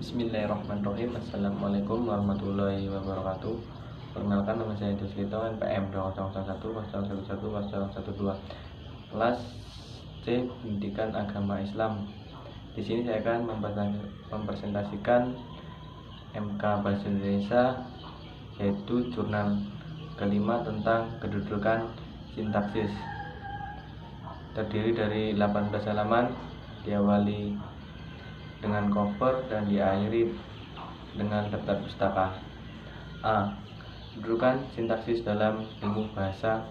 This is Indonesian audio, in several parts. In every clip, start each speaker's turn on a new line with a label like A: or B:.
A: Bismillahirrahmanirrahim. Assalamualaikum warahmatullahi wabarakatuh. Perkenalkan, nama saya Duslito, NPM 20111101112, kelas C, Pendidikan Agama Islam. Di sini saya akan mempresentasikan MK Bahasa Indonesia, yaitu jurnal kelima tentang kedudukan sintaksis. Terdiri dari 18 halaman, diawali dengan cover dan diakhiri dengan daftar pustaka. A. Kedudukan sintaksis dalam ilmu bahasa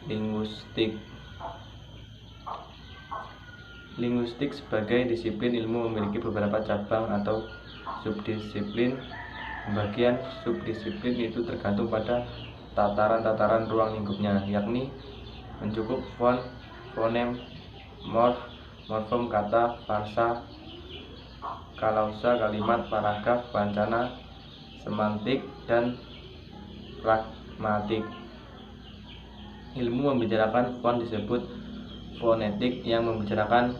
A: linguistik. Linguistik sebagai disiplin ilmu memiliki beberapa cabang atau subdisiplin. Pembagian subdisiplin itu tergantung pada tataran-tataran ruang lingkupnya, yakni mencakup font, fonem, morfem kata, farsa, kalausa, kalimat, paragraf, wancana, semantik, dan pragmatik. Ilmu membicarakan font disebut fonetik, yang membicarakan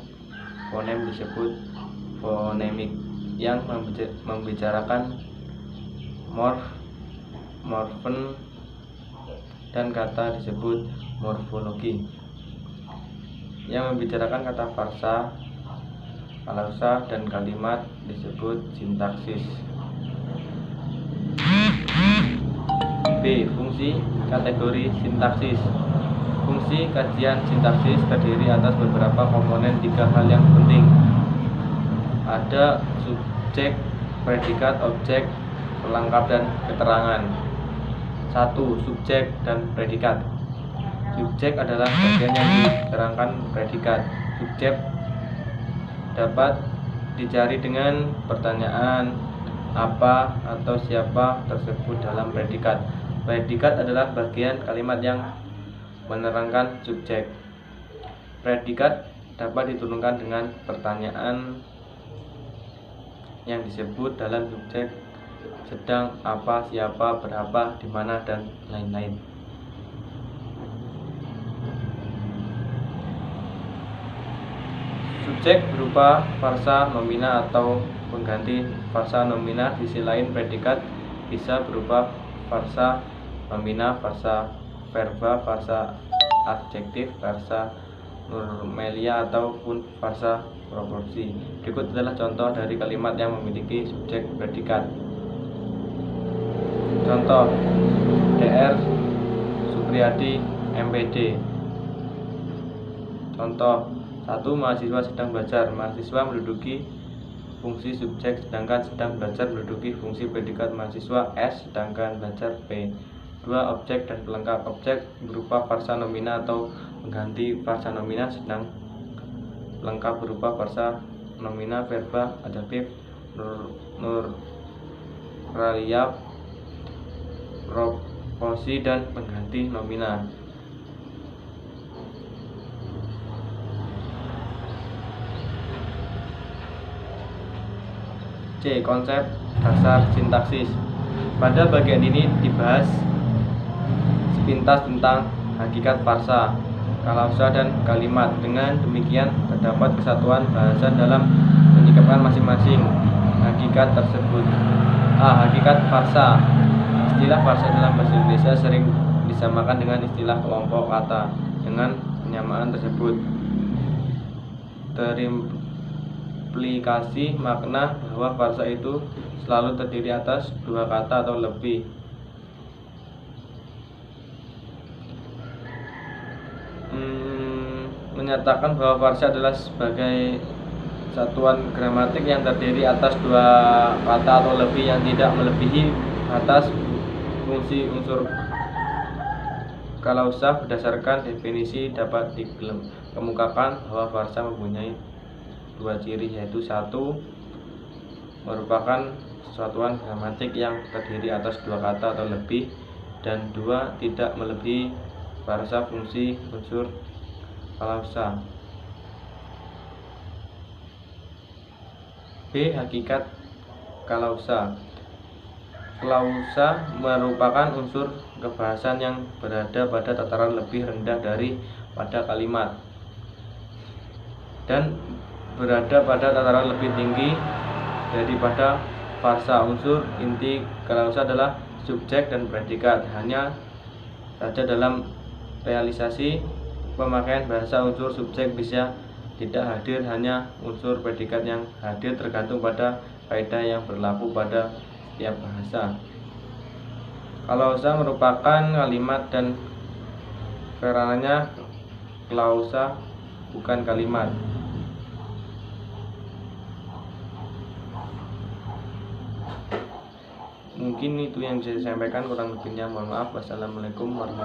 A: fonem disebut fonemik, yang membicarakan morfen dan kata disebut morfologi, yang membicarakan kata farsa, kalausa, dan kalimat disebut sintaksis. B. Fungsi kategori sintaksis. Fungsi kajian sintaksis terdiri atas beberapa komponen. Tiga hal yang penting: ada subjek, predikat, objek, pelengkap, dan keterangan. 1. Subjek dan predikat. Subjek adalah bagian yang diterangkan predikat. Subjek dapat dicari dengan pertanyaan apa atau siapa tersebut dalam predikat. Predikat adalah bagian kalimat yang menerangkan subjek. Predikat dapat diturunkan dengan pertanyaan yang disebut dalam subjek: sedang, apa, siapa, berapa, di mana, dan lain-lain. Subjek berupa farsa, nomina, atau pengganti farsa, nomina. Di sisi lain, predikat bisa berupa farsa, nomina, farsa verba, farsa adjektif, farsa nurmelia, ataupun farsa proporsi. Berikut adalah contoh dari kalimat yang memiliki subjek predikat. Contoh: Dr. Supriyadi, MPD. Contoh: 1. Mahasiswa sedang belajar. Mahasiswa menduduki fungsi subjek, sedangkan sedang belajar menduduki fungsi predikat mahasiswa S, sedangkan belajar P. 2. Objek dan pelengkap. Objek berupa farsa, nomina, atau pengganti farsa, nomina, sedang pelengkap berupa farsa, nomina, verba, adjektif, nuralia, proposi, dan pengganti nomina. C. Konsep dasar sintaksis. Pada bagian ini dibahas sepintas tentang hakikat farsa, kalausa, dan kalimat. Dengan demikian terdapat kesatuan bahasa dalam menyikapi masing-masing hakikat tersebut. A. Hakikat farsa. Istilah farsa dalam bahasa Indonesia sering disamakan dengan istilah kelompok kata. Dengan penyamaan tersebut terimplikasi makna bahwa farsa itu selalu terdiri atas dua kata atau lebih. Menyatakan bahwa farsa adalah sebagai satuan gramatik yang terdiri atas dua kata atau lebih yang tidak melebihi atas fungsi unsur. Kalausa berdasarkan definisi dapat dikemukakan bahwa farsa mempunyai dua ciri, yaitu 1. Merupakan satuan gramatik yang terdiri atas dua kata atau lebih, dan 2. Tidak melebihi farsa fungsi unsur kalausa. B. Hakikat kalausa. Klausa merupakan unsur kebahasan yang berada pada tataran lebih rendah dari pada kalimat dan berada pada tataran lebih tinggi daripada farsa. Unsur inti klausa adalah subjek dan predikat. Hanya saja dalam realisasi pemakaian bahasa unsur subjek bisa tidak hadir, hanya unsur predikat yang hadir, tergantung pada kaidah yang berlaku pada setiap bahasa. Klausa merupakan kalimat dan karenanya klausa bukan kalimat. Mungkin itu yang bisa saya sampaikan, kurang lebihnya mohon maaf. Wassalamualaikum warahmatullahi wabarakatuh.